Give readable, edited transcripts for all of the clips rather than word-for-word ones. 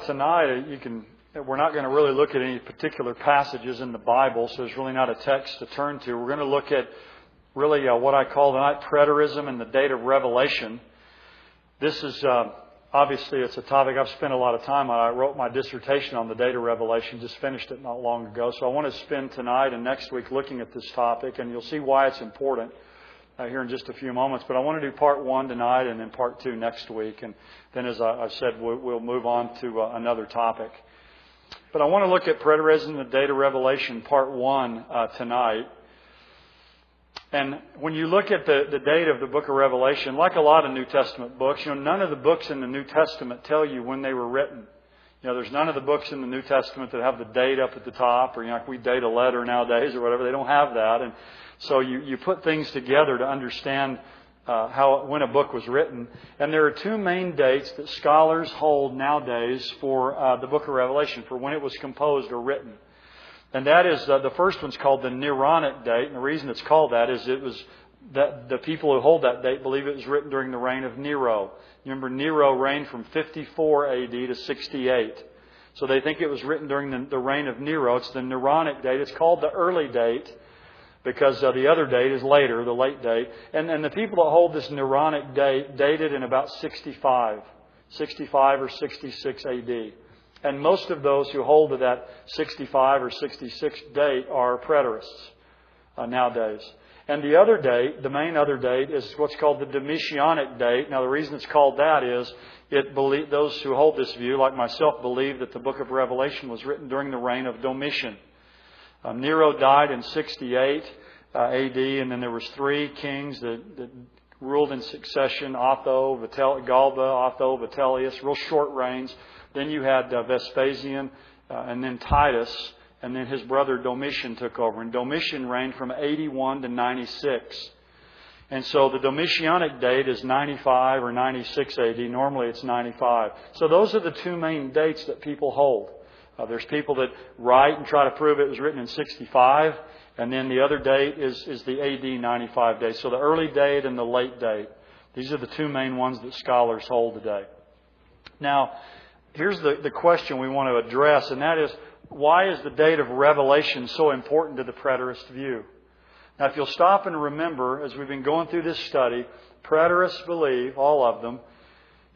tonight, we're not going to really look at any particular passages in the Bible, so there's really not a text to turn to. We're going to look at really what I call tonight Preterism and the date of Revelation. This is obviously it's a topic I've spent a lot of time on. I wrote my dissertation on the date of Revelation, just finished it not long ago. So I want to spend tonight and next week looking at this topic, and you'll see why it's important here in just a few moments. But I want to do part 1 tonight and then part 2 next week. And then, as I've said, we'll move on to another topic. But I want to look at Preterism, the date of Revelation, part 1 tonight. And when you look at the date of the book of Revelation, like a lot of New Testament books, none of the books in the New Testament tell you when they were written. There's none of the books in the New Testament that have the date up at the top, or like we date a letter nowadays or whatever. They don't have that. And so you put things together to understand when a book was written. And there are 2 main dates that scholars hold nowadays for the book of Revelation, for when it was composed or written. And that is, the first one's called the Neronic date. And the reason it's called that is it was that the people who hold that date believe it was written during the reign of Nero. You remember Nero reigned from 54 AD to 68. So they think it was written during the reign of Nero. It's the Neronic date. It's called the early date because the other date is later, the late date. And the people that hold this Neronic date dated in about 65 or 66 AD. And most of those who hold to that 65 or 66 date are Preterists nowadays. And the other date, the main other date, is what's called the Domitianic date. Now, the reason it's called that is those who hold this view, like myself, believe that the book of Revelation was written during the reign of Domitian. Nero died in 68 AD, and then there was 3 kings that ruled in succession: Galba, Otho, Vitellius, real short reigns. Then you had Vespasian, and then Titus, and then his brother Domitian took over. And Domitian reigned from 81 to 96. And so the Domitianic date is 95 or 96 AD. Normally it's 95. So those are the 2 main dates that people hold. There's people that write and try to prove it was written in 65. And then the other date is the AD 95 date. So the early date and the late date. These are the 2 main ones that scholars hold today. Now, here's the question we want to address, and that is, why is the date of Revelation so important to the Preterist view? Now, if you'll stop and remember, as we've been going through this study, Preterists believe, all of them,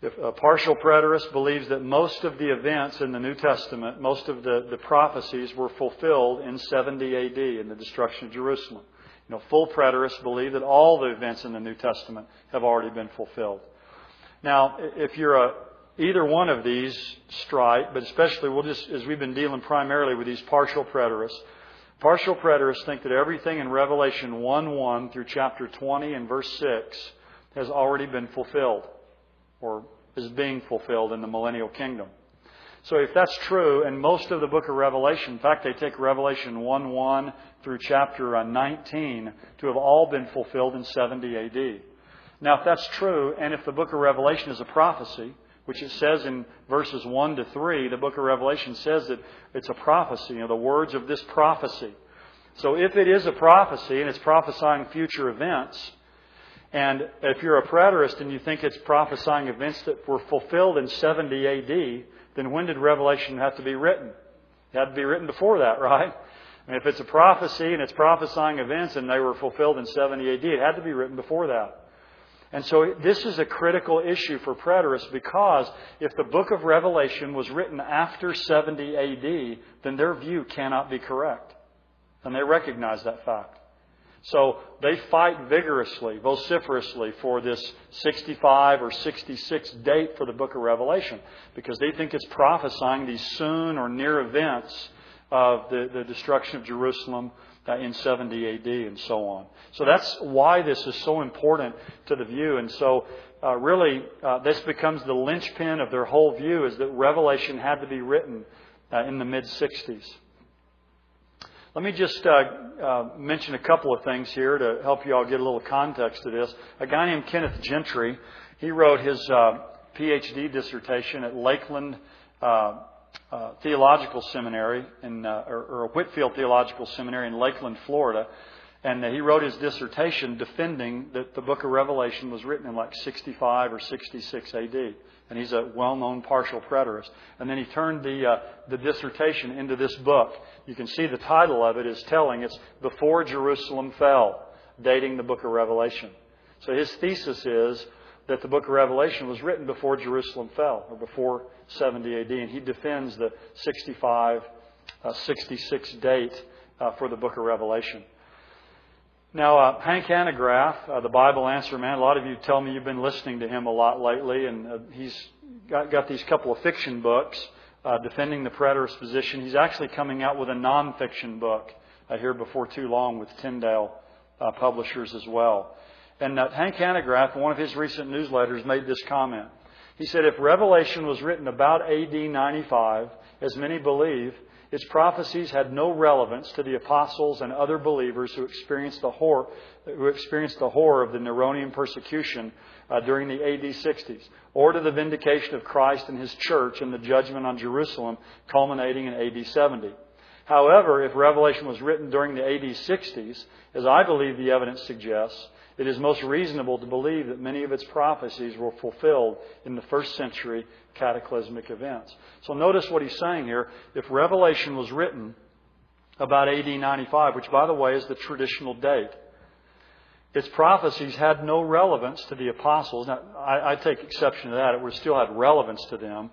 if a partial Preterist believes that most of the events in the New Testament, most of the prophecies were fulfilled in 70 AD in the destruction of Jerusalem. Full Preterists believe that all the events in the New Testament have already been fulfilled. Now, if you're either one of these stripe, but especially as we've been dealing primarily with these partial preterists. Partial preterists think that everything in Revelation 1:1 through chapter 20 and verse 6 has already been fulfilled, or is being fulfilled in the millennial kingdom. So if that's true, and most of the book of Revelation, in fact, they take Revelation 1:1 through chapter 19 to have all been fulfilled in 70 AD. Now, if that's true, and if the book of Revelation is a prophecy, which it says in verses 1 to 3, the book of Revelation says that it's a prophecy, the words of this prophecy. So if it is a prophecy and it's prophesying future events, and if you're a preterist and you think it's prophesying events that were fulfilled in 70 AD, then when did Revelation have to be written? It had to be written before that, right? And if it's a prophecy and it's prophesying events and they were fulfilled in 70 AD, it had to be written before that. And so this is a critical issue for preterists, because if the book of Revelation was written after 70 AD, then their view cannot be correct. And they recognize that fact. So they fight vigorously, vociferously for this 65 or 66 date for the book of Revelation, because they think it's prophesying these soon or near events of the destruction of Jerusalem in 70 AD and so on. So that's why this is so important to the view. And so really this becomes the linchpin of their whole view, is that Revelation had to be written in the mid-60s. Let me just mention a couple of things here to help you all get a little context to this. A guy named Kenneth Gentry, he wrote his PhD dissertation at Lakeland Theological Seminary, or Whitfield Theological Seminary in Lakeland, Florida. And he wrote his dissertation defending that the book of Revelation was written in like 65 or 66 A.D. And he's a well-known partial preterist. And then he turned the dissertation into this book. You can see the title of it is telling. It's Before Jerusalem Fell, dating the book of Revelation. So his thesis is that the book of Revelation was written before Jerusalem fell, or before 70 A.D. And he defends the 65, 66 date for the book of Revelation. Now, Hank Hanegraaff, the Bible Answer Man, a lot of you tell me you've been listening to him a lot lately, and he's got these couple of fiction books defending the preterist position. He's actually coming out with a non-fiction book here before too long with Tyndale Publishers as well. And Hank Hanegraaff, in one of his recent newsletters, made this comment. He said, if Revelation was written about A.D. 95, as many believe, its prophecies had no relevance to the apostles and other believers who experienced the horror of the Neronian persecution during the A.D. 60s, or to the vindication of Christ and His church and the judgment on Jerusalem culminating in A.D. 70. However, if Revelation was written during the A.D. 60s, as I believe the evidence suggests, it is most reasonable to believe that many of its prophecies were fulfilled in the first century cataclysmic events. So notice what he's saying here. If Revelation was written about A.D. 95, which, by the way, is the traditional date, its prophecies had no relevance to the apostles. Now, I take exception to that. It would still have relevance to them.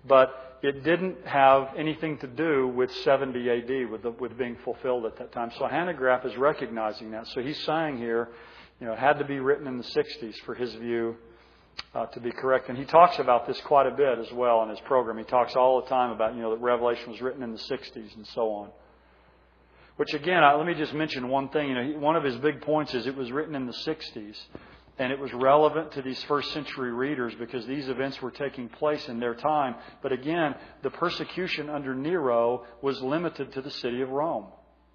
But it didn't have anything to do with 70 A.D., with being fulfilled at that time. So Hanegraaff is recognizing that. So he's saying here, it had to be written in the 60s for his view to be correct. And he talks about this quite a bit as well in his program. He talks all the time about, that Revelation was written in the 60s and so on. Which again, let me just mention one thing. One of his big points is it was written in the 60s. And it was relevant to these first century readers because these events were taking place in their time. But again, the persecution under Nero was limited to the city of Rome.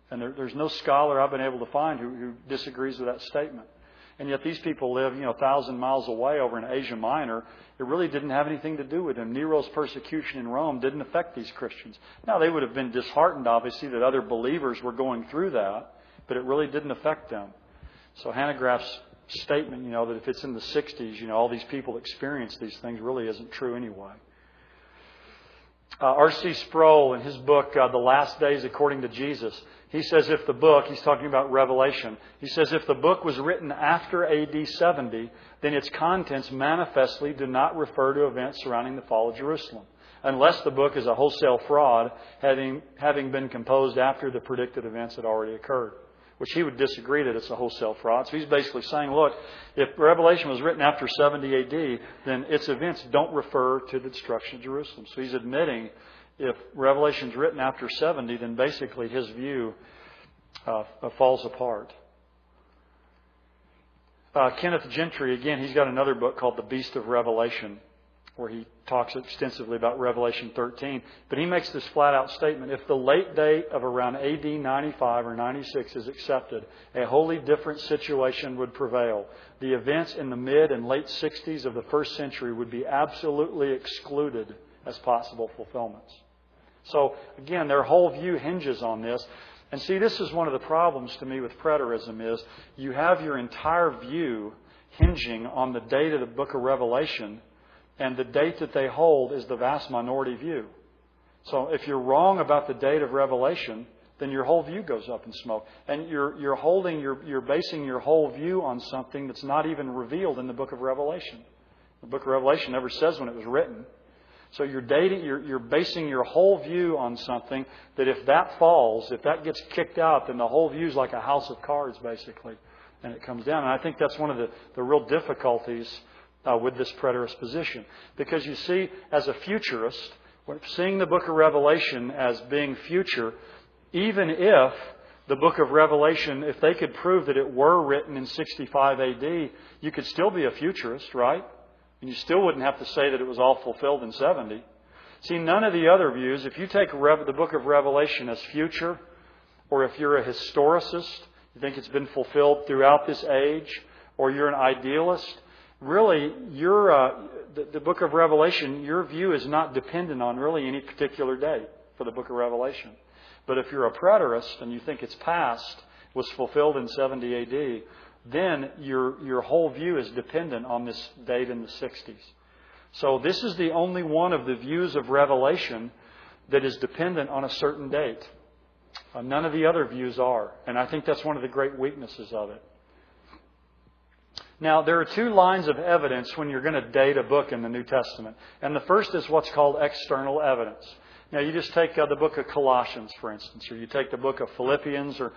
And there's no scholar I've been able to find who disagrees with that statement. And yet these people live, 1,000 miles away over in Asia Minor. It really didn't have anything to do with them. Nero's persecution in Rome didn't affect these Christians. Now, they would have been disheartened, obviously, that other believers were going through that, but it really didn't affect them. So Hanegraaff's statement, that if it's in the 60s, all these people experience these things really isn't true anyway. R.C. Sproul, in his book, The Last Days According to Jesus, he says if the book, he's talking about Revelation, he says if the book was written after A.D. 70, then its contents manifestly do not refer to events surrounding the fall of Jerusalem, unless the book is a wholesale fraud, having been composed after the predicted events had already occurred. Which he would disagree that it's a wholesale fraud. So he's basically saying, look, if Revelation was written after 70 A.D., then its events don't refer to the destruction of Jerusalem. So he's admitting if Revelation is written after 70, then basically his view falls apart. Kenneth Gentry, again, he's got another book called The Beast of Revelation, where he talks extensively about Revelation 13. But he makes this flat-out statement. If the late date of around A.D. 95 or 96 is accepted, a wholly different situation would prevail. The events in the mid and late 60s of the first century would be absolutely excluded as possible fulfillments. So, again, their whole view hinges on this. And see, this is one of the problems to me with preterism is you have your entire view hinging on the date of the book of Revelation, and the date that they hold is the vast minority view. So if you're wrong about the date of Revelation, then your whole view goes up in smoke. And you're basing your whole view on something that's not even revealed in the book of Revelation. The book of Revelation never says when it was written. So you're basing your whole view on something that if that falls, if that gets kicked out, then the whole view is like a house of cards, basically. And it comes down. And I think that's one of the real difficulties with this preterist position. Because you see, as a futurist, seeing the book of Revelation as being future, even if the book of Revelation, if they could prove that it were written in 65 A.D., you could still be a futurist, right? And you still wouldn't have to say that it was all fulfilled in 70. See, none of the other views, if you take the book of Revelation as future, or if you're a historicist, you think it's been fulfilled throughout this age, or you're an idealist, really, the book of Revelation, your view is not dependent on really any particular date for the book of Revelation. But if you're a preterist and you think it's past, was fulfilled in 70 AD, then your whole view is dependent on this date in the 60s. So this is the only one of the views of Revelation that is dependent on a certain date. None of the other views are. And I think that's one of the great weaknesses of it. Now, there are two lines of evidence when you're going to date a book in the New Testament. And the first is what's called external evidence. Now, you just take the book of Colossians, for instance, or you take the book of Philippians or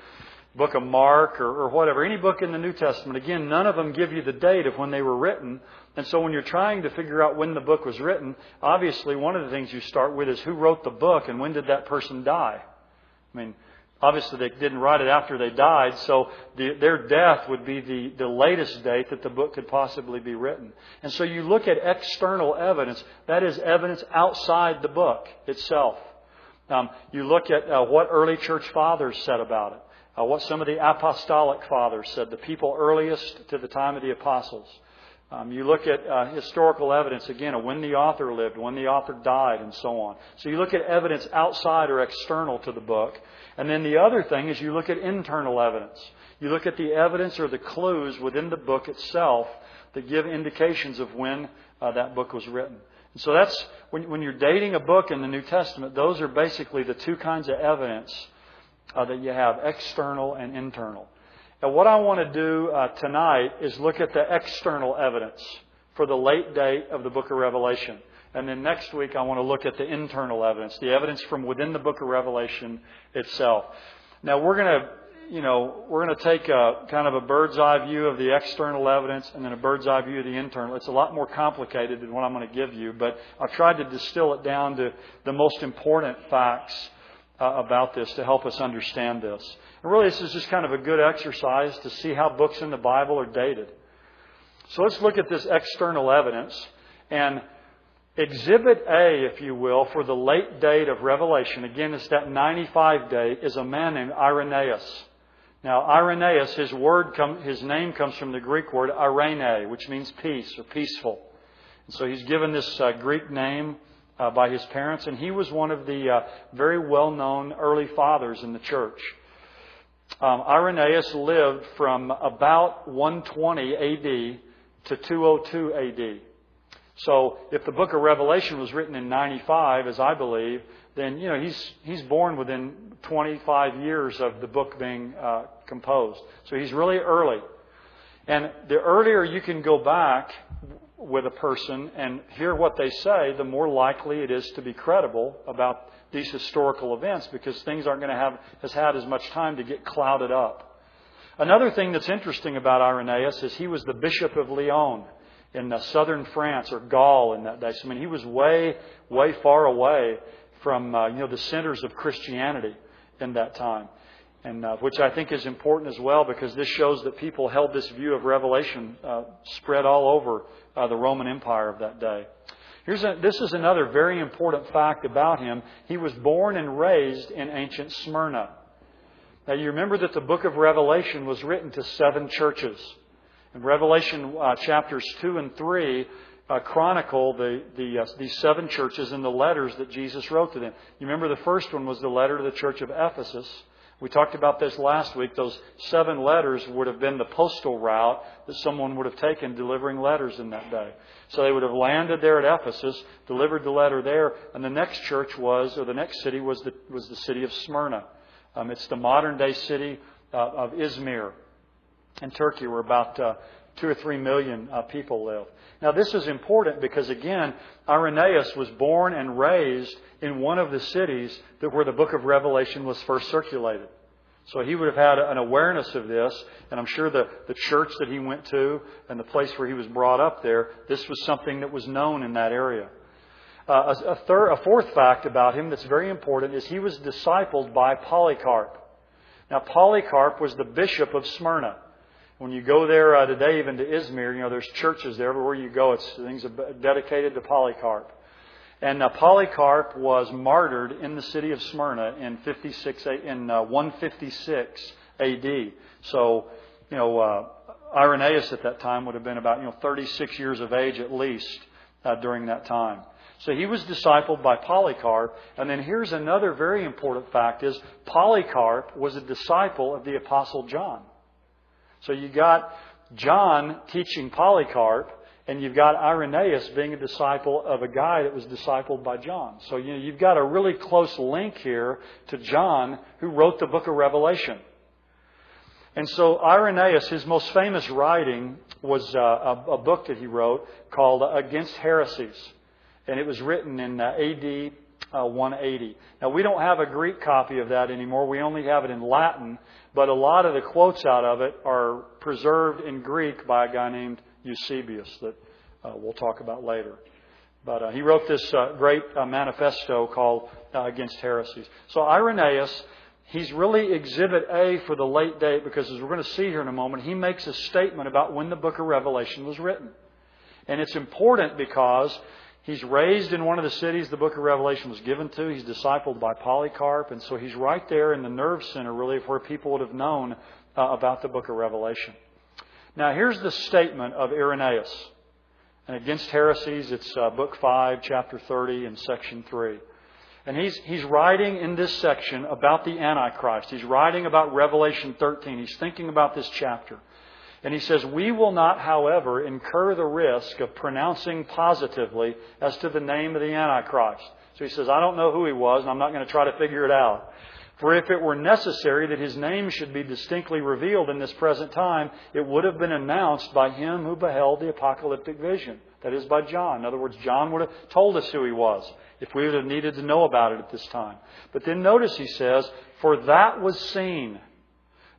book of Mark or whatever, any book in the New Testament. Again, none of them give you the date of when they were written. And so when you're trying to figure out when the book was written, obviously one of the things you start with is who wrote the book and when did that person die? I mean, obviously they didn't write it after they died, so their death would be the latest date that the book could possibly be written. And so you look at external evidence, that is evidence outside the book itself. You look at what early church fathers said about it. What some of the apostolic fathers said, the people earliest to the time of the apostles. You look at historical evidence, again, of when the author lived, when the author died, and so on. So you look at evidence outside or external to the book. And then the other thing is you look at internal evidence. You look at the evidence or the clues within the book itself that give indications of when that book was written. And so that's, when you're dating a book in the New Testament, those are basically the two kinds of evidence that you have, external and internal. And what I want to do tonight is look at the external evidence for the late date of the book of Revelation. And then next week I want to look at the internal evidence, the evidence from within the book of Revelation itself. Now we're going to take a kind of a bird's eye view of the external evidence and then a bird's eye view of the internal. It's a lot more complicated than what I'm going to give you, but I've tried to distill it down to the most important facts about this to help us understand this. And really, this is just kind of a good exercise to see how books in the Bible are dated. So let's look at this external evidence. And Exhibit A, if you will, for the late date of Revelation, again, it's that 95 date, is a man named Irenaeus. Now, Irenaeus, his name comes from the Greek word Irene, which means peace or peaceful. And so he's given this Greek name by his parents, and he was one of the very well-known early fathers in the church. Irenaeus lived from about 120 AD to 202 AD. So if the book of Revelation was written in 95, as I believe, then he's born within 25 years of the book being composed. So he's really early. And the earlier you can go back with a person and hear what they say, the more likely it is to be credible about these historical events, because things aren't going to have had as much time to get clouded up. Another thing that's interesting about Irenaeus is he was the Bishop of Lyon in southern France, or Gaul in that day. So, he was way, way far away from the centers of Christianity in that time, and which I think is important as well, because this shows that people held this view of Revelation spread all over the Roman Empire of that day. This is another very important fact about him. He was born and raised in ancient Smyrna. Now, you remember that the book of Revelation was written to 7 churches. In Revelation chapters 2 and 3 chronicle these 7 churches and the letters that Jesus wrote to them. You remember the first one was the letter to the church of Ephesus. We talked about this last week. Those 7 letters would have been the postal route that someone would have taken delivering letters in that day. So they would have landed there at Ephesus, delivered the letter there, and the next church the next city was the city of Smyrna. It's the modern day city of Izmir in Turkey, where about 2 or 3 million people live. Now, this is important because, again, Irenaeus was born and raised in one of the cities where the book of Revelation was first circulated. So he would have had an awareness of this, and I'm sure the church that he went to and the place where he was brought up there, this was something that was known in that area. A fourth fact about him that's very important is he was discipled by Polycarp. Now, Polycarp was the bishop of Smyrna. When you go there today, even to Izmir, there's churches there. Everywhere you go, things are dedicated to Polycarp. And Polycarp was martyred in the city of Smyrna in 156 A.D. So, Irenaeus at that time would have been about 36 years of age at least during that time. So he was discipled by Polycarp. And then here's another very important fact is Polycarp was a disciple of the Apostle John. So you got John teaching Polycarp, and you've got Irenaeus being a disciple of a guy that was discipled by John. So you've got a really close link here to John, who wrote the book of Revelation. And so Irenaeus, his most famous writing was a book that he wrote called Against Heresies. And it was written in AD 180. Now, we don't have a Greek copy of that anymore. We only have it in Latin. But a lot of the quotes out of it are preserved in Greek by a guy named Eusebius that we'll talk about later. But he wrote this great manifesto called Against Heresies. So Irenaeus, he's really Exhibit A for the late date because, as we're going to see here in a moment, he makes a statement about when the book of Revelation was written. And it's important because he's raised in one of the cities the book of Revelation was given to. He's discipled by Polycarp. And so he's right there in the nerve center, really, of where people would have known about the book of Revelation. Now, here's the statement of Irenaeus. And Against Heresies, it's book 5, chapter 30, and section 3. And he's writing in this section about the Antichrist. He's writing about Revelation 13. He's thinking about this chapter. And he says, "We will not, however, incur the risk of pronouncing positively as to the name of the Antichrist." So he says, I don't know who he was, and I'm not going to try to figure it out. "For if it were necessary that his name should be distinctly revealed in this present time, it would have been announced by him who beheld the apocalyptic vision." That is, by John. In other words, John would have told us who he was if we would have needed to know about it at this time. But then notice he says, "For that was seen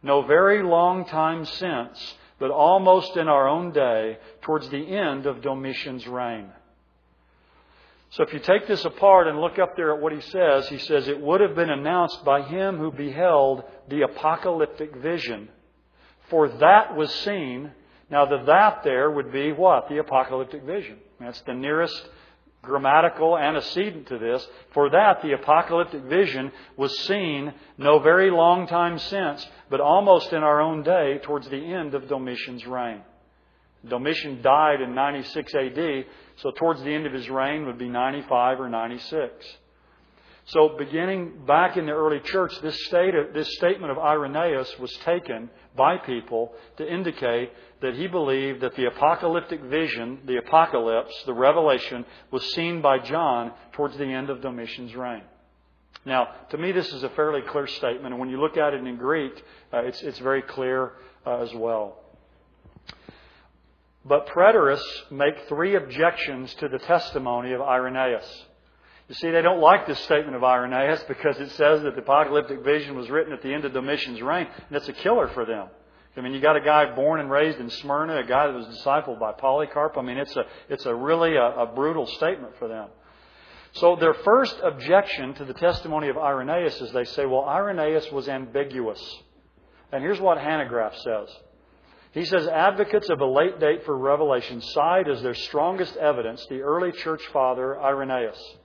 no very long time since, but almost in our own day, towards the end of Domitian's reign." So if you take this apart and look up there at what he says, "It would have been announced by him who beheld the apocalyptic vision. For that was seen." Now the "that" there would be what? The apocalyptic vision. That's the nearest grammatical antecedent to this. "For that the apocalyptic vision was seen no very long time since, but almost in our own day, towards the end of Domitian's reign." Domitian died in 96 AD, so towards the end of his reign would be 95 or 96. So beginning back in the early church, this statement of Irenaeus was taken by people to indicate that he believed that the apocalyptic vision, the apocalypse, the revelation, was seen by John towards the end of Domitian's reign. Now, to me, this is a fairly clear statement, and when you look at it in Greek, it's very clear as well. But preterists make 3 objections to the testimony of Irenaeus. You see, they don't like this statement of Irenaeus because it says that the apocalyptic vision was written at the end of Domitian's reign, and it's a killer for them. I mean, you got a guy born and raised in Smyrna, a guy that was discipled by Polycarp. I mean, it's a really brutal statement for them. So their first objection to the testimony of Irenaeus is they say, well, Irenaeus was ambiguous. And here's what Hanegraaff says. He says, advocates of a late date for Revelation cite as their strongest evidence the early church father Irenaeus.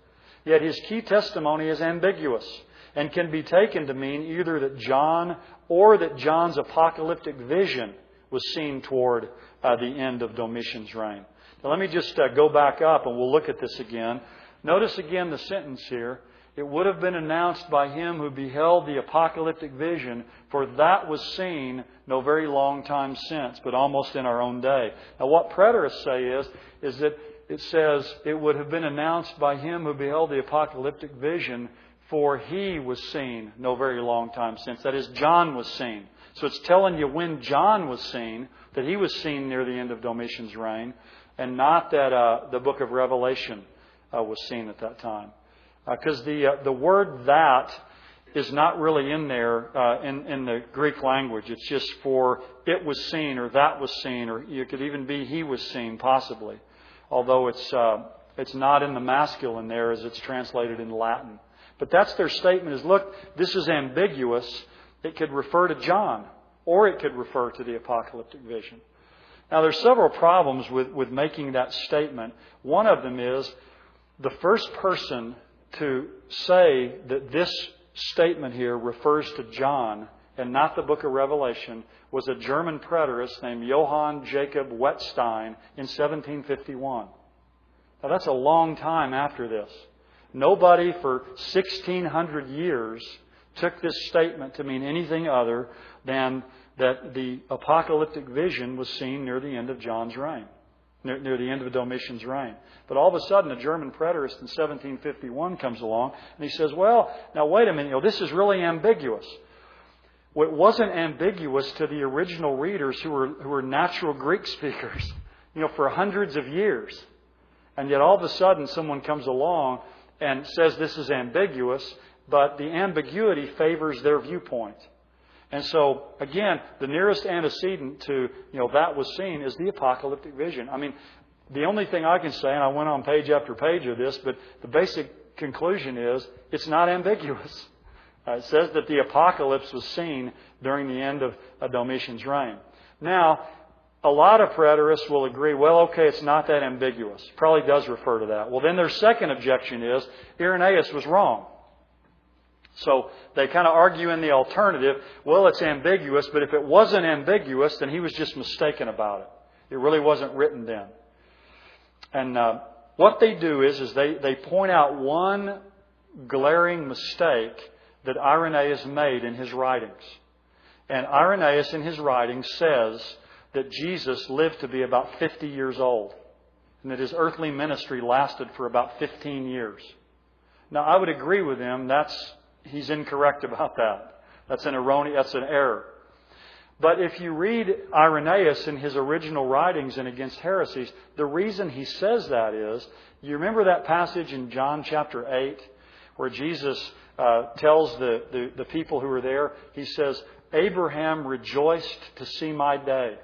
Yet his key testimony is ambiguous and can be taken to mean either that John or that John's apocalyptic vision was seen toward the end of Domitian's reign. Now let me just go back up and we'll look at this again. Notice again the sentence here. It would have been announced by him who beheld the apocalyptic vision, for that was seen no very long time since, but almost in our own day. Now what preterists say is that it says it would have been announced by him who beheld the apocalyptic vision, for he was seen no very long time since. That is, John was seen. So it's telling you when John was seen, that he was seen near the end of Domitian's reign, and not that the book of Revelation was seen at that time. Because the word "that" is not really in there in the Greek language. It's just for it was seen or that was seen, or it could even be he was seen, possibly. Although it's not in the masculine there as it's translated in Latin. But that's their statement is, look, this is ambiguous. It could refer to John, or it could refer to the apocalyptic vision. Now there's several problems with making that statement. One of them is the first person to say that this statement here refers to John and not the book of Revelation was a German preterist named Johann Jacob Wettstein in 1751. Now, that's a long time after this. Nobody for 1,600 years took this statement to mean anything other than that the apocalyptic vision was seen near the end of John's reign, near the end of Domitian's reign. But all of a sudden, a German preterist in 1751 comes along and he says, well, now wait a minute, this is really ambiguous. Well, it wasn't ambiguous to the original readers who were natural Greek speakers, for hundreds of years. And yet all of a sudden someone comes along and says this is ambiguous, but the ambiguity favors their viewpoint. And so, again, the nearest antecedent to, that was seen is the apocalyptic vision. I mean, the only thing I can say, and I went on page after page of this, but the basic conclusion is it's not ambiguous. It says that the apocalypse was seen during the end of Domitian's reign. Now, a lot of preterists will agree, well, okay, it's not that ambiguous. Probably does refer to that. Well, then their second objection is Irenaeus was wrong. So they kind of argue in the alternative, well, it's ambiguous, but if it wasn't ambiguous, then he was just mistaken about it. It really wasn't written then. And what they do is they point out one glaring mistake that Irenaeus made in his writings. And Irenaeus in his writings says that Jesus lived to be about 50 years old and that his earthly ministry lasted for about 15 years. Now, I would agree with him. He's incorrect about that. That's an error. But if you read Irenaeus in his original writings and against heresies, the reason he says that is, you remember that passage in John chapter 8 where Jesus tells the people who were there, he says, Abraham rejoiced to see my day.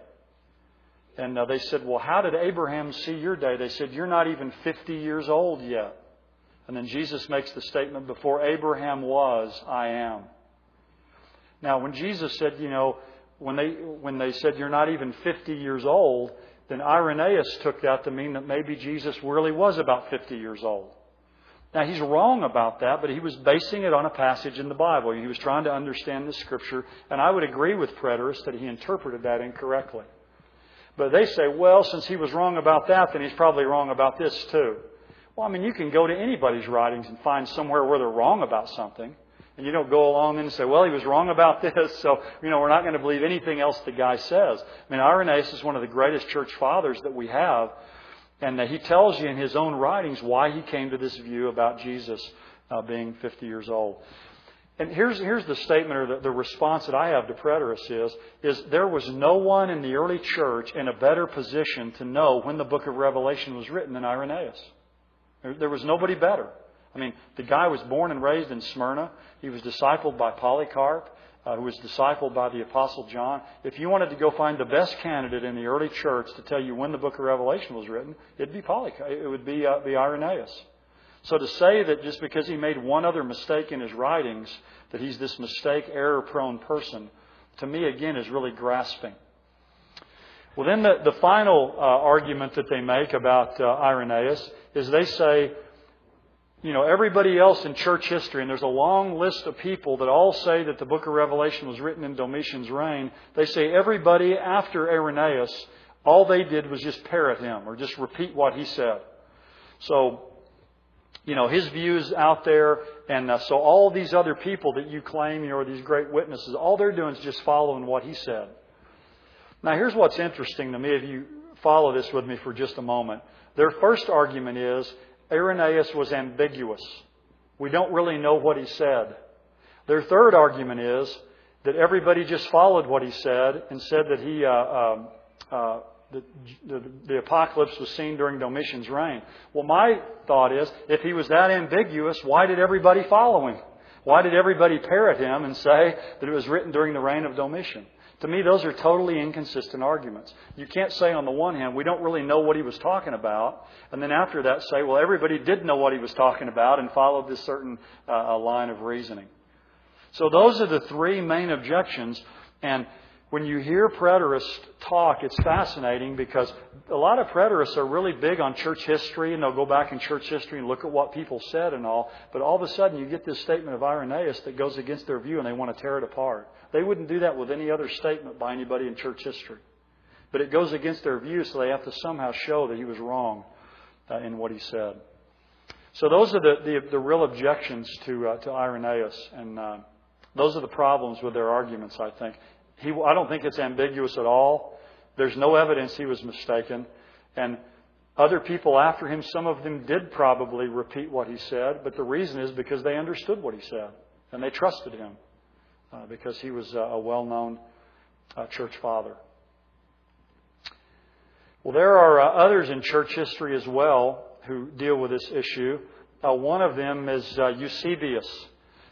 And they said, well, how did Abraham see your day? They said, you're not even 50 years old yet. And then Jesus makes the statement, before Abraham was, I am. Now, when Jesus said, when they said you're not even 50 years old, then Irenaeus took that to mean that maybe Jesus really was about 50 years old. Now, he's wrong about that, but he was basing it on a passage in the Bible. He was trying to understand the Scripture, and I would agree with preterists that he interpreted that incorrectly. But they say, well, since he was wrong about that, then he's probably wrong about this too. Well, you can go to anybody's writings and find somewhere where they're wrong about something. And you don't go along and say, well, he was wrong about this, so, we're not going to believe anything else the guy says. Irenaeus is one of the greatest church fathers that we have. And he tells you in his own writings why he came to this view about Jesus being 50 years old. And here's the statement or the response that I have to preterists is there was no one in the early church in a better position to know when the book of Revelation was written than Irenaeus. There was nobody better. The guy was born and raised in Smyrna. He was discipled by Polycarp, who was discipled by the Apostle John. If you wanted to go find the best candidate in the early church to tell you when the book of Revelation was written, it'd be Polycarp. It would be Irenaeus. So to say that just because he made one other mistake in his writings, that he's this mistake, error-prone person, to me, again, is really grasping. Well, then the final argument that they make about Irenaeus is they say, everybody else in church history, and there's a long list of people that all say that the book of Revelation was written in Domitian's reign. They say everybody after Irenaeus, all they did was just parrot him or just repeat what he said. So, his views out there, and so all these other people that you claim, are these great witnesses, all they're doing is just following what he said. Now, here's what's interesting to me, if you follow this with me for just a moment. Their first argument is Irenaeus was ambiguous. We don't really know what he said. Their third argument is that everybody just followed what he said and said that the apocalypse was seen during Domitian's reign. Well, my thought is, if he was that ambiguous, why did everybody follow him? Why did everybody parrot him and say that it was written during the reign of Domitian? To me, those are totally inconsistent arguments. You can't say on the one hand, we don't really know what he was talking about, and then after that say, well, everybody did know what he was talking about and followed this certain line of reasoning. So those are the three main objections. And when you hear preterists talk, it's fascinating because a lot of preterists are really big on church history, and they'll go back in church history and look at what people said and all. But all of a sudden you get this statement of Irenaeus that goes against their view and they want to tear it apart. They wouldn't do that with any other statement by anybody in church history. But it goes against their view, so they have to somehow show that he was wrong in what he said. So those are the real objections to Irenaeus, and those are the problems with their arguments, I think. I don't think it's ambiguous at all. There's no evidence he was mistaken. And other people after him, some of them did probably repeat what he said, but the reason is because they understood what he said, and they trusted him, because he was a well-known church father. Well, there are others in church history as well who deal with this issue. One of them is Eusebius.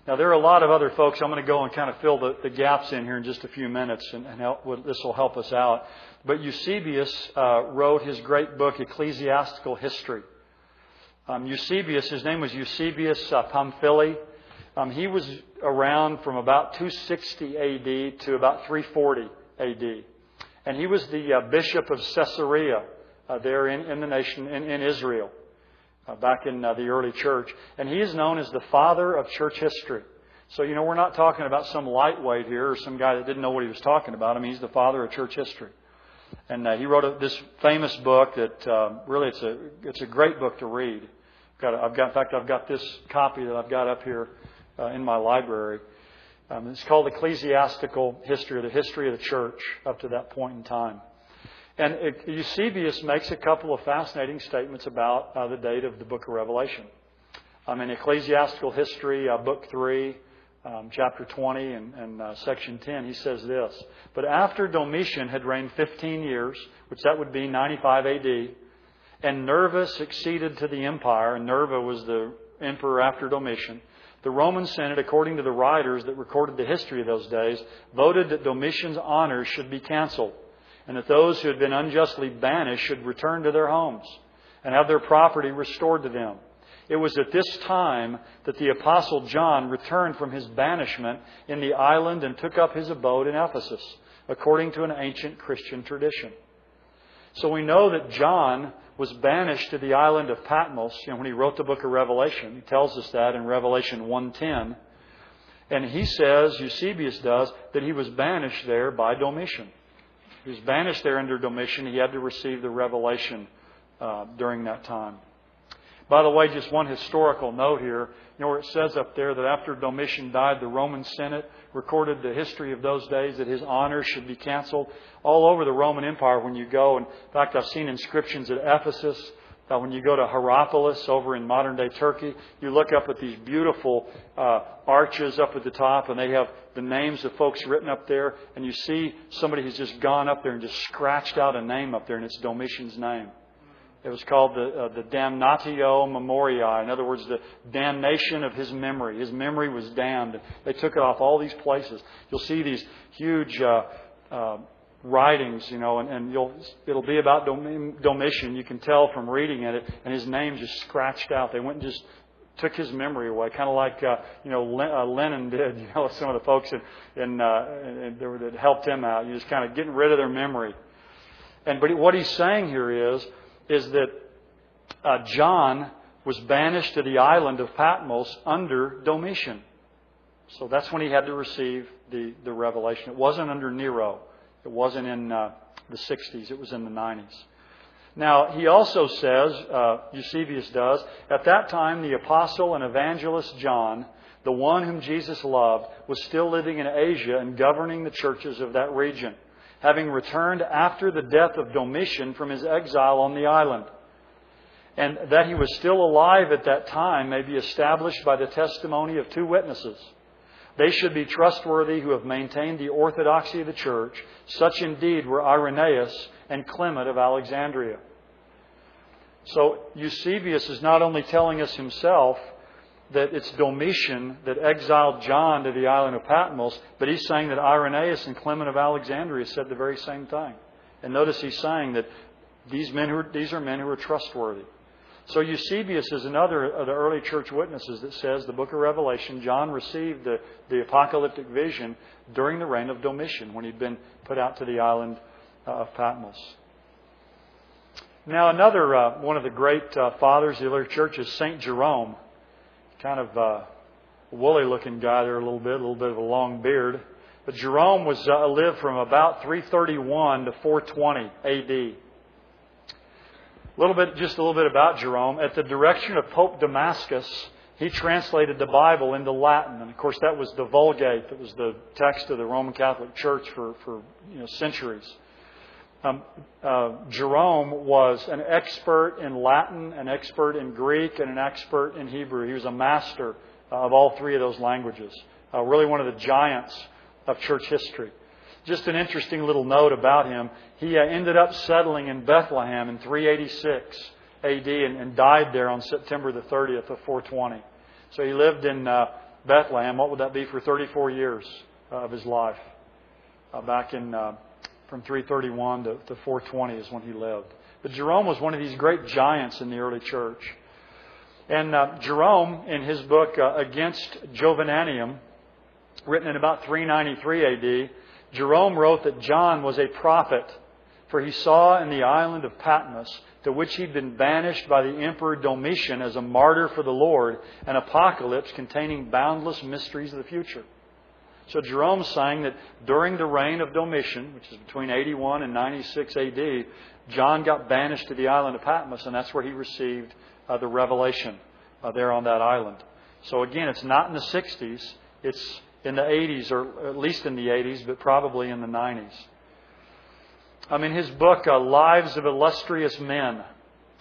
Now, there are a lot of other folks. I'm going to go and kind of fill the gaps in here in just a few minutes, and this will help us out. But Eusebius wrote his great book, Ecclesiastical History. Eusebius, his name was Eusebius Pamphili. He was around from about 260 A.D. to about 340 A.D. And he was the bishop of Caesarea there in the nation, in Israel, back in the early church. And he is known as the father of church history. So, we're not talking about some lightweight here or some guy that didn't know what he was talking about. I mean, he's the father of church history. And he wrote this famous book that really it's a great book to read. I've got this copy that I've got up here in my library. It's called Ecclesiastical History, or the history of the church up to that point in time. And Eusebius makes a couple of fascinating statements about the date of the book of Revelation. In Ecclesiastical History, Book 3, chapter 20 and section 10, he says this: "But after Domitian had reigned 15 years, which that would be 95 A.D., and Nerva succeeded to the empire," and Nerva was the emperor after Domitian, "the Roman Senate, according to the writers that recorded the history of those days, voted that Domitian's honors should be canceled, and that those who had been unjustly banished should return to their homes and have their property restored to them. It was at this time that the Apostle John returned from his banishment in the island and took up his abode in Ephesus, according to an ancient Christian tradition." So we know that John was banished to the island of Patmos when he wrote the book of Revelation. He tells us that in Revelation 1:10. And he says, Eusebius does, that he was banished there by Domitian. He was banished there under Domitian. He had to receive the revelation during that time. By the way, just one historical note here. Where it says up there that after Domitian died, the Roman Senate recorded the history of those days, that his honors should be canceled. All over the Roman Empire when you go, and in fact I've seen inscriptions at Ephesus, when you go to Hierapolis over in modern-day Turkey, you look up at these beautiful arches up at the top, and they have the names of folks written up there, and you see somebody who's just gone up there and just scratched out a name up there, and it's Domitian's name. It was called the Damnatio Memoriae. In other words, the damnation of his memory. His memory was damned. They took it off all these places. You'll see these huge writings, and it'll be about Domitian. You can tell from reading it, and his name's just scratched out. They went and just took his memory away, kind of like Lenin did. Some of the folks that helped him out. You just kind of getting rid of their memory. But what he's saying here is that John was banished to the island of Patmos under Domitian. So that's when he had to receive the revelation. It wasn't under Nero. It wasn't in the 60s. It was in the 90s. Now, he also says, Eusebius does, at that time the apostle and evangelist John, the one whom Jesus loved, was still living in Asia and governing the churches of that region, having returned after the death of Domitian from his exile on the island. And that he was still alive at that time may be established by the testimony of two witnesses. They should be trustworthy who have maintained the orthodoxy of the church. Such indeed were Irenaeus and Clement of Alexandria. So Eusebius is not only telling us himself that it's Domitian that exiled John to the island of Patmos, but he's saying that Irenaeus and Clement of Alexandria said the very same thing. And notice he's saying that these are men who are trustworthy. So Eusebius is another of the early church witnesses that says the book of Revelation, John received the apocalyptic vision during the reign of Domitian when he'd been put out to the island of Patmos. Now another one of the great fathers of the early church is St. Jerome. Kind of a woolly-looking guy there a little bit of a long beard. But Jerome lived from about 331 to 420 A.D. Just a little bit about Jerome. At the direction of Pope Damascus, he translated the Bible into Latin, and of course that was the Vulgate. That was the text of the Roman Catholic Church for centuries. Jerome was an expert in Latin, an expert in Greek, and an expert in Hebrew. He was a master of all three of those languages. Really one of the giants of church history. Just an interesting little note about him. He ended up settling in Bethlehem in 386 AD and died there on September the 30th of 420. So he lived in Bethlehem. What would that be for 34 years of his life? Back in from 331 to 420 is when he lived. But Jerome was one of these great giants in the early church. And Jerome, in his book Against Jovanium, written in about 393 AD, Jerome wrote that John was a prophet, for he saw in the island of Patmos, to which he'd been banished by the Emperor Domitian as a martyr for the Lord, an apocalypse containing boundless mysteries of the future. So Jerome's saying that during the reign of Domitian, which is between 81 and 96 AD, John got banished to the island of Patmos, and that's where he received the revelation there on that island. So again, it's not in the 60s, it's in the 80s, or at least in the 80s, but probably in the 90s. In his book, Lives of Illustrious Men,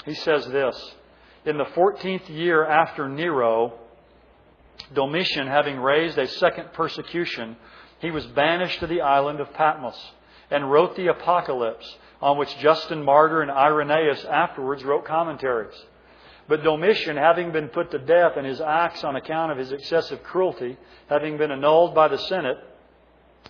he says this: in the 14th year after Nero, Domitian, having raised a second persecution, he was banished to the island of Patmos and wrote the Apocalypse, on which Justin Martyr and Irenaeus afterwards wrote commentaries. But Domitian, having been put to death and his acts on account of his excessive cruelty having been annulled by the Senate,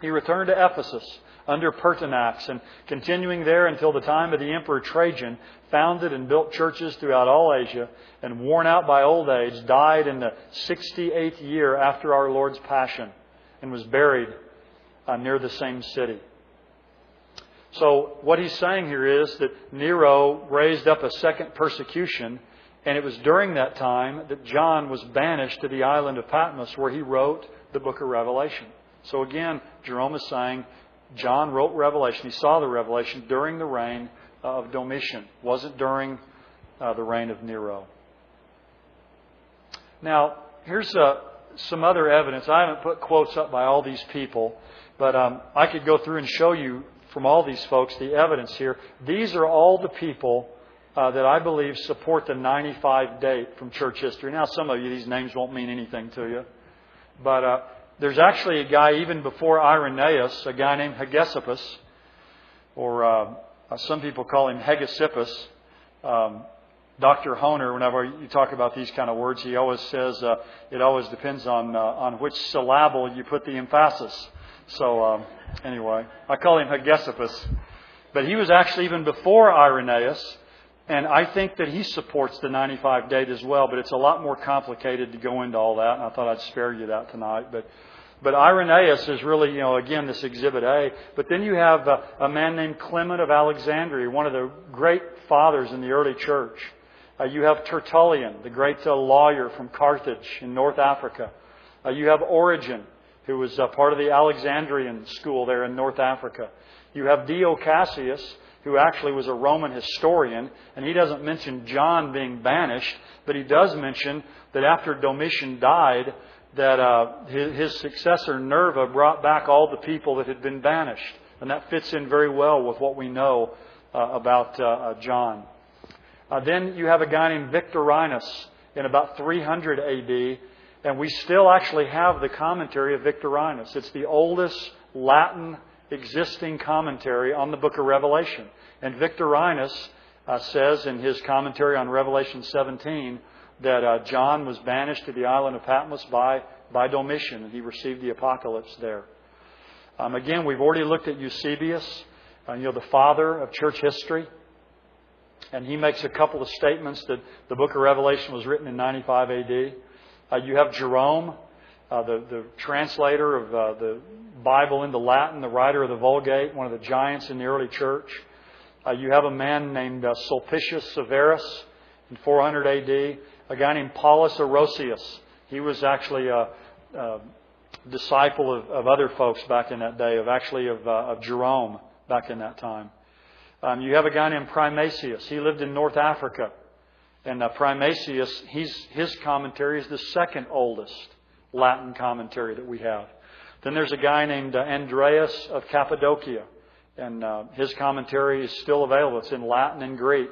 he returned to Ephesus under Pertinax, and continuing there until the time of the Emperor Trajan, founded and built churches throughout all Asia, and worn out by old age, died in the 68th year after our Lord's Passion, and was buried near the same city. So what he's saying here is that Nero raised up a second persecution, and it was during that time that John was banished to the island of Patmos, where he wrote the book of Revelation. So again, Jerome is saying John wrote Revelation. He saw the Revelation during the reign of Domitian. It wasn't during the reign of Nero. Now, here's some other evidence. I haven't put quotes up by all these people, but I could go through and show you from all these folks the evidence here. These are all the people that I believe support the 95 date from church history. Now, some of you, these names won't mean anything to you. But there's actually a guy even before Irenaeus, a guy named Hegesippus, or some people call him Hegesippus. Dr. Honer, whenever you talk about these kind of words, he always says it always depends on which syllable you put the emphasis. So anyway, I call him Hegesippus. But he was actually even before Irenaeus, and I think that he supports the 95 date as well, but it's a lot more complicated to go into all that, and I thought I'd spare you that tonight. But Irenaeus is really, again, this Exhibit A. But then you have a man named Clement of Alexandria, one of the great fathers in the early church. You have Tertullian, the great lawyer from Carthage in North Africa. You have Origen, who was part of the Alexandrian school there in North Africa. You have Dio Cassius, who actually was a Roman historian, and he doesn't mention John being banished, but he does mention that after Domitian died, that his successor Nerva brought back all the people that had been banished. And that fits in very well with what we know about John. Then you have a guy named Victorinus in about 300 AD, and we still actually have the commentary of Victorinus. It's the oldest Latin existing commentary on the book of Revelation. And Victorinus says in his commentary on Revelation 17 that John was banished to the island of Patmos by Domitian, and he received the apocalypse there. Again, we've already looked at Eusebius, the father of church history. And he makes a couple of statements that the book of Revelation was written in 95 AD. You have Jerome, the translator of the Bible into Latin, the writer of the Vulgate, one of the giants in the early church. You have a man named Sulpicius Severus in 400 AD. A guy named Paulus Orosius. He was actually a disciple of other folks back in that day, of Jerome back in that time. You have a guy named Primasius. He lived in North Africa. And Primasius, his commentary is the second oldest Latin commentary that we have. Then there's a guy named Andreas of Cappadocia. And his commentary is still available. It's in Latin and Greek.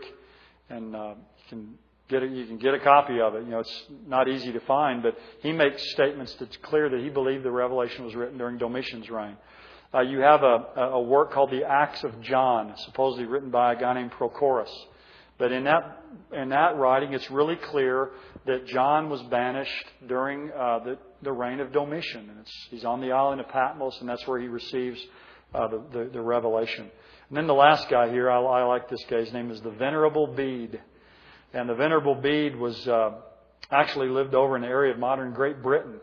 And you can get a copy of it. It's not easy to find, but he makes statements that's clear that he believed the Revelation was written during Domitian's reign. You have a work called the Acts of John, supposedly written by a guy named Prochorus. But in that writing, it's really clear that John was banished during the reign of Domitian. And he's on the island of Patmos, and that's where he receives the revelation. And then the last guy here, I like this guy. His name is the Venerable Bede. And the Venerable Bede was actually lived over in the area of modern Great Britain.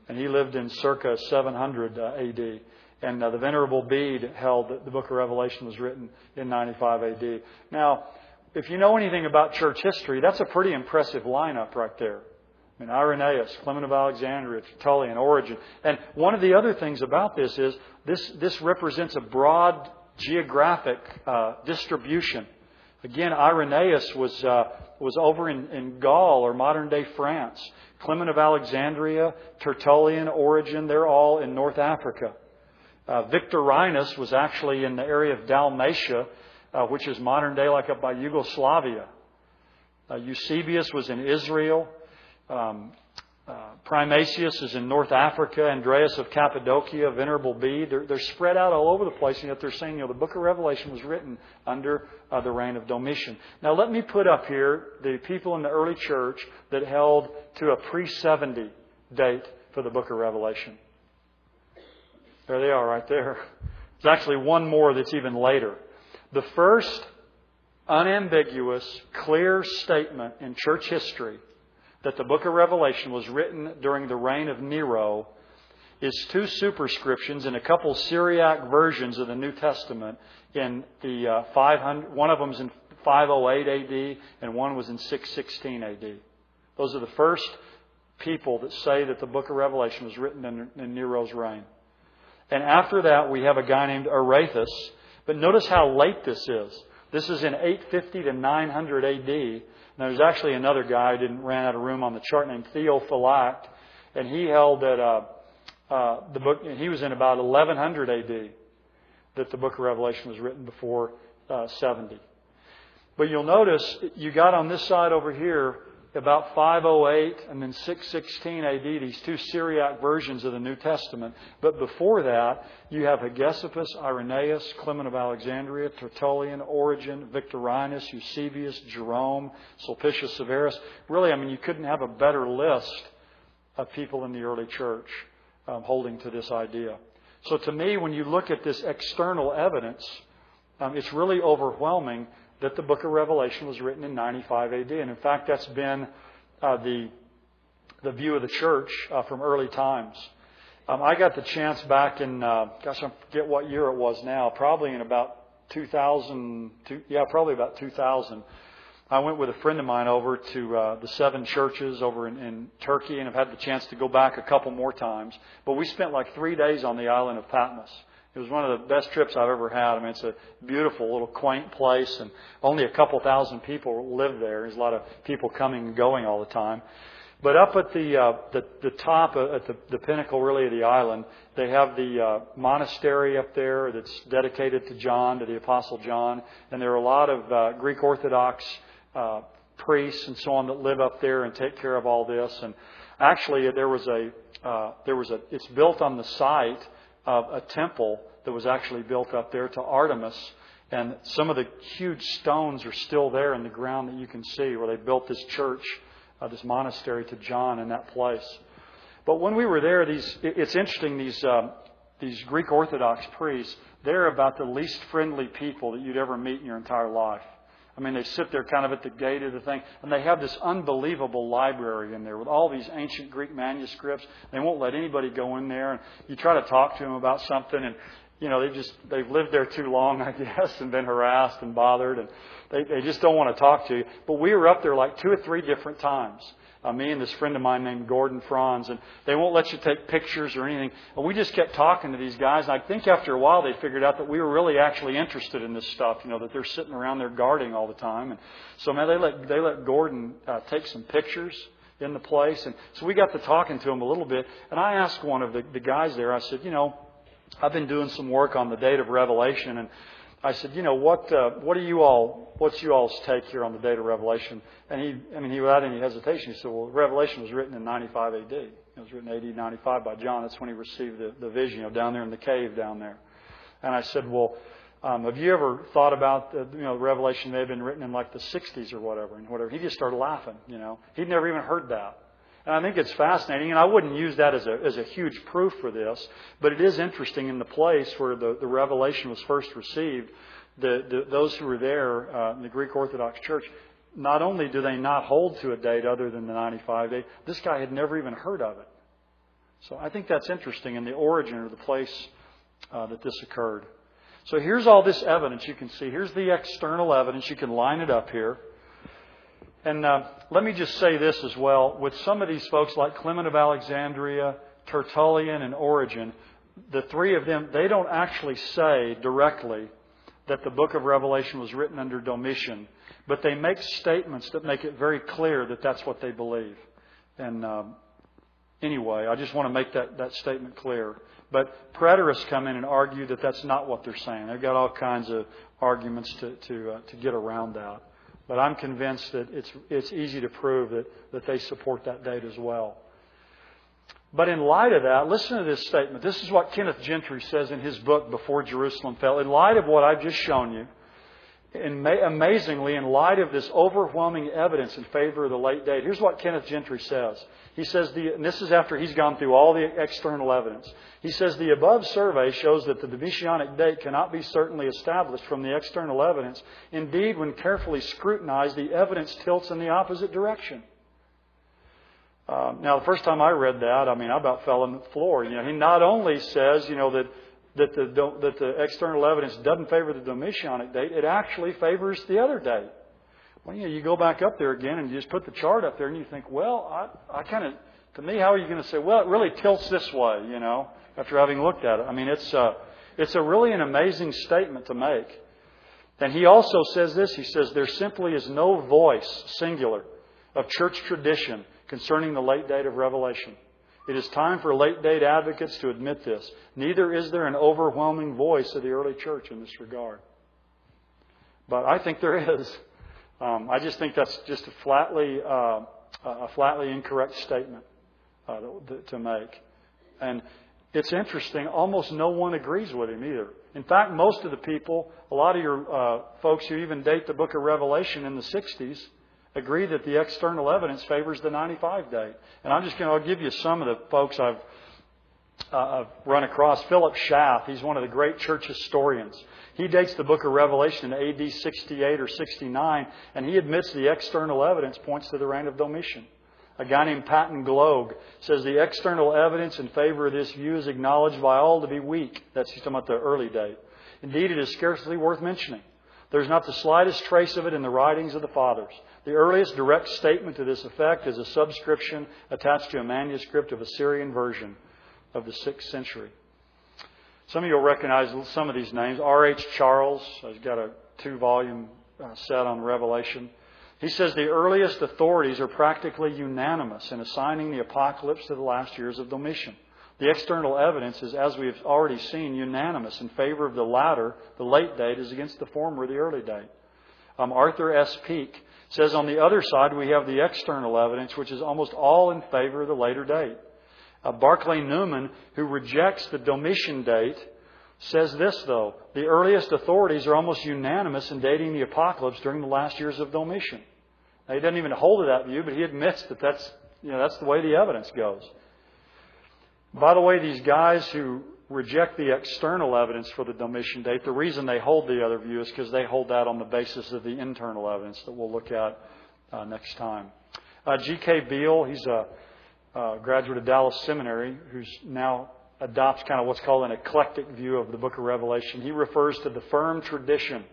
And he lived in circa 700 A.D. And the Venerable Bede held that the book of Revelation was written in 95 A.D. Now, if you know anything about church history, that's a pretty impressive lineup right there. I mean, Irenaeus, Clement of Alexandria, Tertullian, Origen. And one of the other things about this is this represents a broad geographic distribution. Again, Irenaeus was over in Gaul or modern-day France. Clement of Alexandria, Tertullian, Origen, they're all in North Africa. Victorinus was actually in the area of Dalmatia, which is modern-day like up by Yugoslavia. Eusebius was in Israel. Primasius is in North Africa. Andreas of Cappadocia, Venerable Bede. They're spread out all over the place, and yet they're saying, the book of Revelation was written under the reign of Domitian. Now let me put up here the people in the early church that held to a pre-70 date for the book of Revelation. There they are right there. There's actually one more that's even later. The first unambiguous, clear statement in church history that the book of Revelation was written during the reign of Nero is two superscriptions in a couple Syriac versions of the New Testament in the 500. One of them is in 508 A.D. and one was in 616 A.D. Those are the first people that say that the book of Revelation was written in Nero's reign. And after that, we have a guy named Irenaeus. But notice how late this is. This is in 850 to 900 A.D. Now, there's actually another guy who ran out of room on the chart named Theophylact, and he held that the book. He was in about 1100 A.D. that the book of Revelation was written before 70. But you'll notice you got on this side over here about 508 and then 616 A.D., these two Syriac versions of the New Testament. But before that, you have Hegesippus, Irenaeus, Clement of Alexandria, Tertullian, Origen, Victorinus, Eusebius, Jerome, Sulpicius Severus. Really, you couldn't have a better list of people in the early church holding to this idea. So to me, when you look at this external evidence, it's really overwhelming that the book of Revelation was written in 95 A.D. And in fact, that's been the view of the church from early times. I got the chance back in, I forget what year it was now, probably in about 2000. Probably about 2000. I went with a friend of mine over to the 7 churches over in Turkey, and I've had the chance to go back a couple more times. But we spent like 3 days on the island of Patmos. It was one of the best trips I've ever had. It's a beautiful little quaint place, and only a couple thousand people live there. There's a lot of people coming and going all the time. But up at the top, at the pinnacle really of the island, they have the monastery up there that's dedicated to John, to the Apostle John. And there are a lot of Greek Orthodox priests and so on that live up there and take care of all this. And actually, it's built on the site of a temple that was actually built up there to Artemis. And some of the huge stones are still there in the ground that you can see where they built this church, this monastery to John in that place. But when we were there, it's interesting, these Greek Orthodox priests, they're about the least friendly people that you'd ever meet in your entire life. They sit there kind of at the gate of the thing, and they have this unbelievable library in there with all these ancient Greek manuscripts. They won't let anybody go in there, and you try to talk to them about something, and they've lived there too long, I guess, and been harassed and bothered, and they just don't want to talk to you. But we were up there like 2 or 3 different times. Me and this friend of mine named Gordon Franz, and they won't let you take pictures or anything. And we just kept talking to these guys, and I think after a while they figured out that we were really actually interested in this stuff, that they're sitting around there guarding all the time. And so, man, they let Gordon take some pictures in the place. And so we got to talking to him a little bit, and I asked one of the guys there, I said, I've been doing some work on the date of Revelation, and I said, what's you all's take here on the date of Revelation? And he without any hesitation, he said, well, Revelation was written in 95 A.D. It was written AD 95 by John. That's when he received the vision, down there in the cave down there. And I said, well, have you ever thought about, Revelation may have been written in like the 60s or whatever, and whatever. He just started laughing, He'd never even heard that. And I think it's fascinating, and I wouldn't use that as a huge proof for this, but it is interesting in the place where the revelation was first received. Those who were there in the Greek Orthodox Church, not only do they not hold to a date other than the 95 date, this guy had never even heard of it. So I think that's interesting in the origin or the place that this occurred. So here's all this evidence you can see. Here's the external evidence. You can line it up here. And let me just say this as well. With some of these folks like Clement of Alexandria, Tertullian, and Origen, the 3 of them, they don't actually say directly that the book of Revelation was written under Domitian, but they make statements that make it very clear that that's what they believe. And anyway, I just want to make that statement clear. But Preterists come in and argue that that's not what they're saying. They've got all kinds of arguments to get around that. But I'm convinced that it's easy to prove that they support that date as well. But in light of that, listen to this statement. This is what Kenneth Gentry says in his book, Before Jerusalem Fell. In light of what I've just shown you, amazingly, in light of this overwhelming evidence in favor of the late date, here's what Kenneth Gentry says. He says, and this is after he's gone through all the external evidence. He says, the above survey shows that the Domitianic date cannot be certainly established from the external evidence. Indeed, when carefully scrutinized, the evidence tilts in the opposite direction. Now, the first time I read that, I about fell on the floor. He not only says, that the external evidence doesn't favor the Domitianic date, it actually favors the other date. Well, you go back up there again and you just put the chart up there and you think, well, to me, how are you going to say, well, it really tilts this way, after having looked at it? It's a really an amazing statement to make. And he also says this, he says, there simply is no voice, singular, of church tradition concerning the late date of Revelation. It is time for late date advocates to admit this. Neither is there an overwhelming voice of the early church in this regard. But I think there is. I just think that's just a flatly incorrect statement to make. And it's interesting, almost no one agrees with him either. In fact, most of the people, a lot of your folks who even date the book of Revelation in the 60s, agree that the external evidence favors the 95 date. And I'll give you some of the folks I've run across. Philip Schaff, he's one of the great church historians. He dates the book of Revelation in AD 68 or 69, and he admits the external evidence points to the reign of Domitian. A guy named Patton Gloag says the external evidence in favor of this view is acknowledged by all to be weak. He's talking about the early date. Indeed, it is scarcely worth mentioning. There's not the slightest trace of it in the writings of the fathers. The earliest direct statement to this effect is a subscription attached to a manuscript of a Syrian version of the 6th century. Some of you will recognize some of these names. R.H. Charles has got a 2-volume set on Revelation. He says the earliest authorities are practically unanimous in assigning the apocalypse to the last years of Domitian. The external evidence is, as we have already seen, unanimous in favor of the latter. The late date is against the former, the early date. Arthur S. Peake says on the other side we have the external evidence, which is almost all in favor of the later date. Barclay Newman, who rejects the Domitian date, says this, though. The earliest authorities are almost unanimous in dating the apocalypse during the last years of Domitian. Now, he doesn't even hold to that view, but he admits that that's the way the evidence goes. By the way, these guys who reject the external evidence for the Domitian date, the reason they hold the other view is because they hold that on the basis of the internal evidence that we'll look at next time. G.K. Beale, he's a graduate of Dallas Seminary, who's now adopts kind of what's called an eclectic view of the book of Revelation. He refers to the firm tradition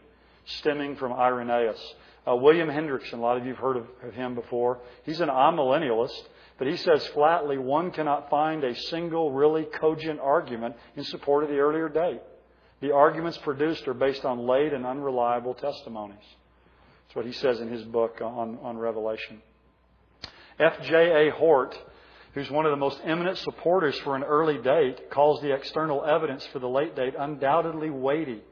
stemming from Irenaeus. William Hendrickson, a lot of you have heard of him before. He's an amillennialist, but he says flatly one cannot find a single really cogent argument in support of the earlier date. The arguments produced are based on late and unreliable testimonies. That's what he says in his book on Revelation. F.J.A. Hort, who's one of the most eminent supporters for an early date, calls the external evidence for the late date undoubtedly weighty.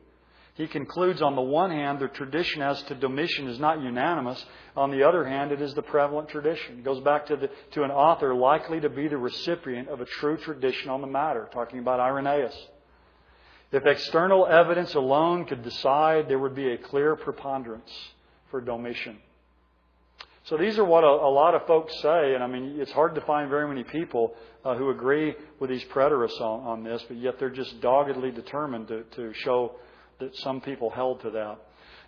He concludes, on the one hand, the tradition as to Domitian is not unanimous. On the other hand, it is the prevalent tradition. It goes back to an author likely to be the recipient of a true tradition on the matter, talking about Irenaeus. If external evidence alone could decide, there would be a clear preponderance for Domitian. So these are what a lot of folks say, and I mean, it's hard to find very many people who agree with these preterists on this, but yet they're just doggedly determined to show that some people held to that.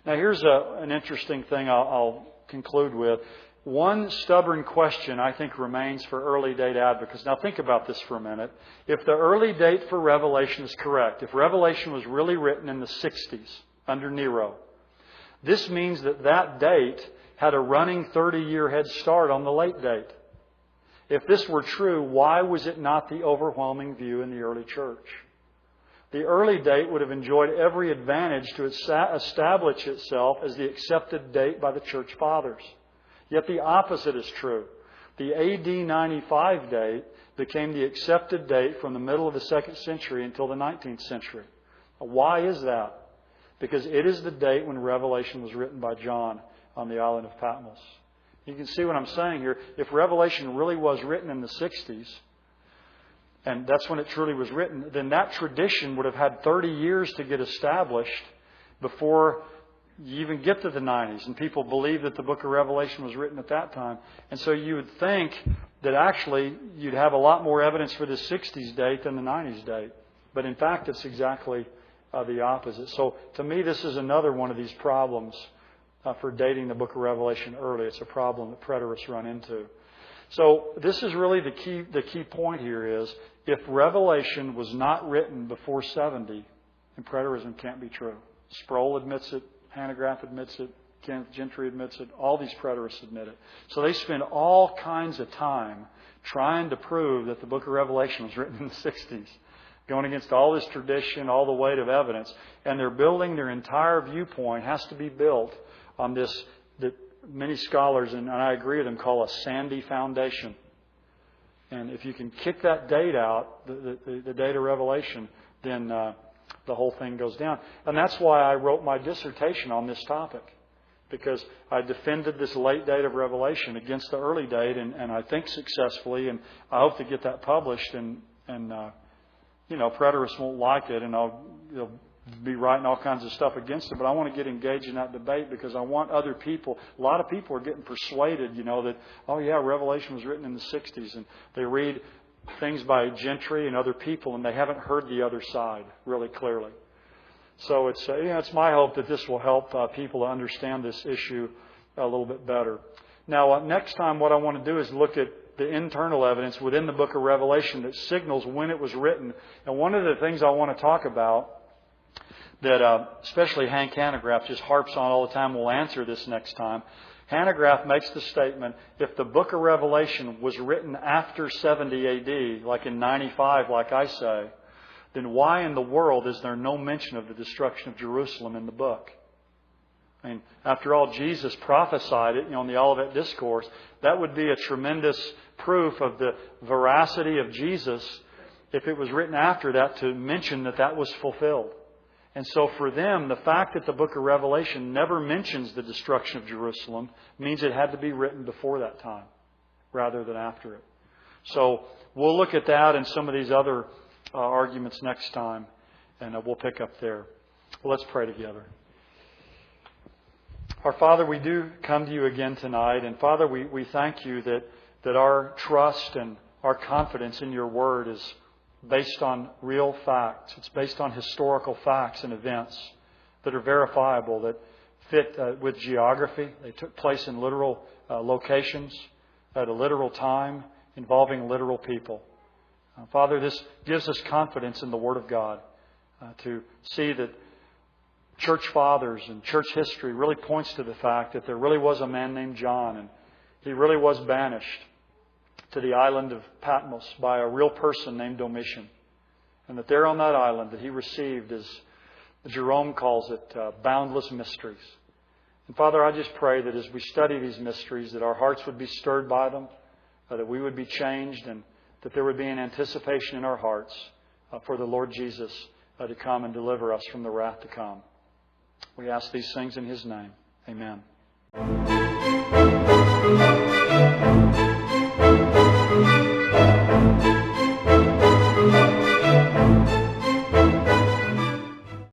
Now here's an interesting thing I'll conclude with. One stubborn question I think remains for early date advocates. Now think about this for a minute. If the early date for Revelation is correct, if Revelation was really written in the 60s under Nero, this means that date had a running 30-year head start on the late date. If this were true, why was it not the overwhelming view in the early church? The early date would have enjoyed every advantage to establish itself as the accepted date by the church fathers. Yet the opposite is true. The AD 95 date became the accepted date from the middle of the 2nd century until the 19th century. Why is that? Because it is the date when Revelation was written by John on the island of Patmos. You can see what I'm saying here. If Revelation really was written in the 60s, and that's when it truly was written, then that tradition would have had 30 years to get established before you even get to the 90s. And people believe that the book of Revelation was written at that time. And so you would think that actually you'd have a lot more evidence for the 60s date than the 90s date. But in fact, it's exactly the opposite. So to me, this is another one of these problems for dating the book of Revelation early. It's a problem that preterists run into. So this is really the key point here is, if Revelation was not written before 70, then preterism can't be true. Sproul admits it, Hanegraaff admits it, Gentry admits it, all these preterists admit it. So they spend all kinds of time trying to prove that the book of Revelation was written in the 60s, going against all this tradition, all the weight of evidence, and they're building their entire viewpoint has to be built on this that many scholars, and I agree with them, call a sandy foundation. And if you can kick that date out, the date of Revelation, then the whole thing goes down. And that's why I wrote my dissertation on this topic, because I defended this late date of Revelation against the early date, and I think successfully, and I hope to get that published. And preterists won't like it, and they'll be writing all kinds of stuff against it, but I want to get engaged in that debate because I want other people. A lot of people are getting persuaded, that, oh yeah, Revelation was written in the 60s, and they read things by Gentry and other people, and they haven't heard the other side really clearly. So it's my hope that this will help people to understand this issue a little bit better. Now, next time, what I want to do is look at the internal evidence within the book of Revelation that signals when it was written. And one of the things I want to talk about that especially Hank Hanegraaff just harps on all the time, we'll answer this next time. Hanegraaff makes the statement, if the book of Revelation was written after 70 AD, like in 95, like I say, then why in the world is there no mention of the destruction of Jerusalem in the book? I mean, after all, Jesus prophesied it, in the Olivet Discourse. That would be a tremendous proof of the veracity of Jesus if it was written after that to mention that was fulfilled. And so for them, the fact that the book of Revelation never mentions the destruction of Jerusalem means it had to be written before that time rather than after it. So we'll look at that and some of these other arguments next time, and we'll pick up there. Well, let's pray together. Our Father, we do come to you again tonight, and Father, we thank you that our trust and our confidence in your word is based on real facts. It's based on historical facts and events that are verifiable, that fit with geography. They took place in literal locations at a literal time involving literal people. Father, this gives us confidence in the Word of God to see that church fathers and church history really points to the fact that there really was a man named John, and he really was banished to the island of Patmos by a real person named Domitian. And that there on that island that he received, as Jerome calls it, boundless mysteries. And Father, I just pray that as we study these mysteries, that our hearts would be stirred by them, that we would be changed, and that there would be an anticipation in our hearts for the Lord Jesus to come and deliver us from the wrath to come. We ask these things in His name. Amen.